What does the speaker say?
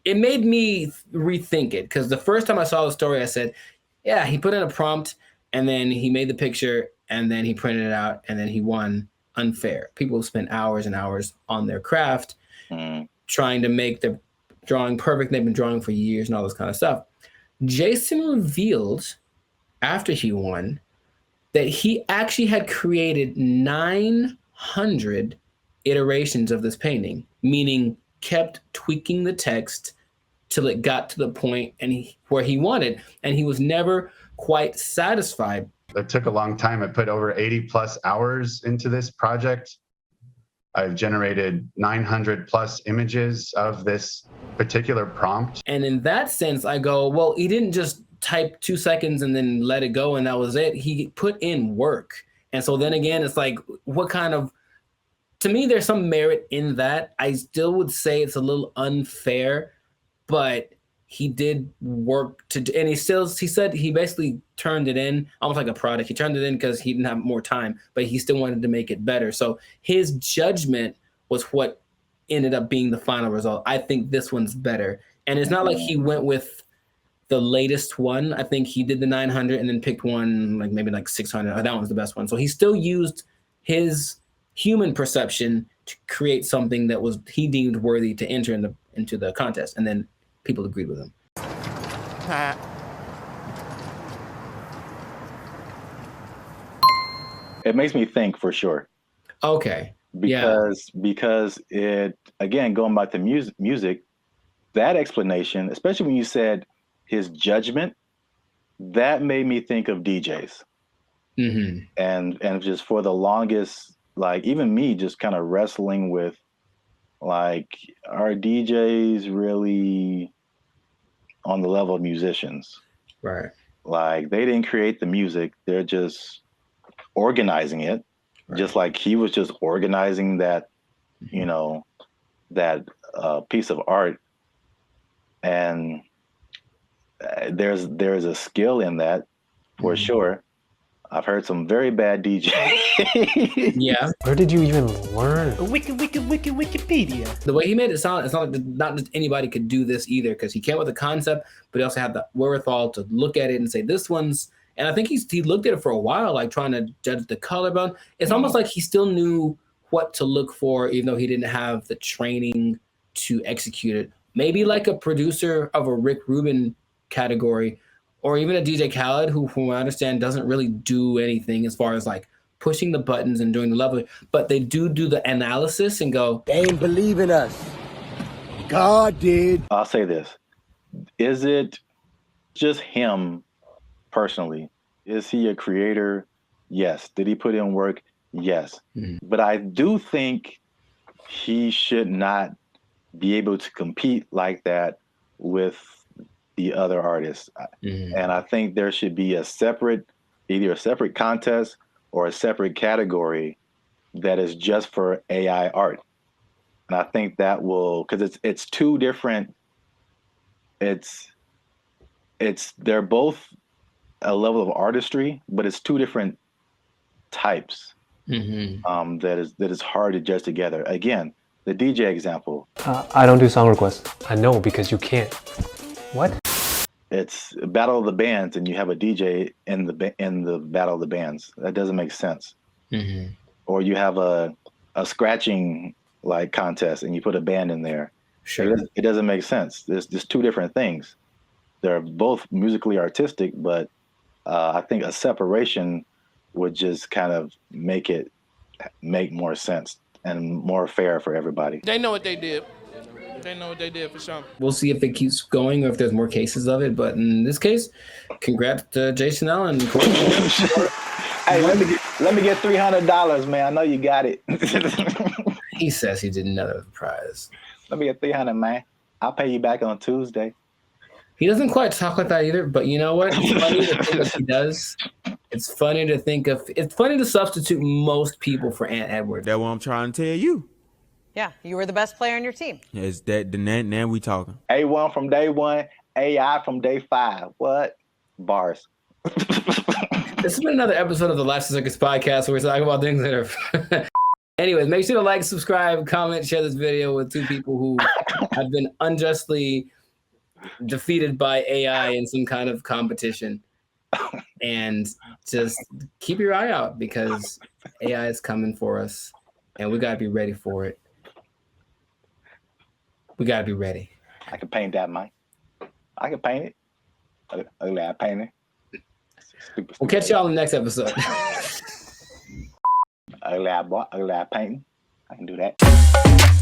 it made me rethink it, because the first time I saw the story, I said, yeah, he put in a prompt and then he made the picture and then he printed it out and then he won unfair. People spent hours and hours on their craft trying to make the drawing perfect. They've been drawing for years and all this kind of stuff. Jason revealed after he won that he actually had created 900 iterations of this painting, meaning kept tweaking the text till it got to the point where he wanted, and he was never quite satisfied. It took a long time. I put over 80 plus hours into this project. I've generated 900 plus images of this particular prompt. And in that sense, I go, well, he didn't just type 2 seconds and then let it go and that was it. He put in work. And so then again, it's like, what kind of, to me, there's some merit in that. I still would say it's a little unfair, but he did work and he said he basically turned it in almost like a product. He turned it in because he didn't have more time, but he still wanted to make it better. So his judgment was what ended up being the final result. I think this one's better. And it's not like he went with the latest one. I think he did the 900 and then picked one, like maybe like 600. That one's the best one. So he still used his human perception to create something that was he deemed worthy to enter into the contest. And then people agreed with him. It makes me think for sure. Okay. Because it, again, going back to music, that explanation, especially when you said his judgment, that made me think of DJs. Mm-hmm. And just for the longest, like even me just kind of wrestling with, like, are DJs really on the level of musicians? Right. Like, they didn't create the music. They're just organizing it. Right. Just like he was just organizing that, you know, that piece of art. And there's a skill in that for sure. I've heard some very bad DJs. Yeah. Where did you even learn? Wikipedia. The way he made it sound, it's not like not just anybody could do this either, because he came with a concept, but he also had the wherewithal to look at it and say, this one's, and I think he looked at it for a while, like trying to judge the color bone. It's almost like he still knew what to look for, even though he didn't have the training to execute it. Maybe like a producer of a Rick Rubin category, or even a DJ Khaled, who, from what I understand, doesn't really do anything as far as like pushing the buttons and doing the level, but they do the analysis and go, they ain't believe in us. God did. I'll say this. Is it just him personally? Is he a creator? Yes. Did he put in work? Yes. But I do think he should not be able to compete like that with the other artists. And I think there should be either a separate contest or a separate category that is just for AI art. And I think that will, because it's two different, they're both a level of artistry, but it's two different types that is hard to judge together. Again, the DJ example. I don't do song requests. I know, because you can't. What? It's a battle of the bands, and you have a DJ in the battle of the bands. That doesn't make sense. Or you have a scratching like contest, and you put a band in there. Sure. It doesn't make sense. There's just two different things. They're both musically artistic, but I think a separation would just kind of make more sense and more fair for everybody. They know what they did. They know what they did for sure. We'll see if it keeps going or if there's more cases of it. But in this case, congrats to Jason Allen. Hey, let me get $300, man. I know you got it. He says he did another prize. Let me get $300, man. I'll pay you back on Tuesday. He doesn't quite talk like that either, but you know what? It's funny to think if he does. It's funny to substitute most people for Ant Edwards. That's what I'm trying to tell you. Yeah, you were the best player on your team. Is that now we talking? A1 from day one, AI from day 5. What? Bars. This has been another episode of the Last Circus podcast where we talk about things that are... Anyways, make sure to like, subscribe, comment, share this video with two people who have been unjustly defeated by AI in some kind of competition. And just keep your eye out because AI is coming for us and we gotta be ready for it. We gotta be ready. I can paint that, Mike. I can paint it. Ugly eye painting. We'll catch y'all in the next episode. Ugly eye painting. I can do that.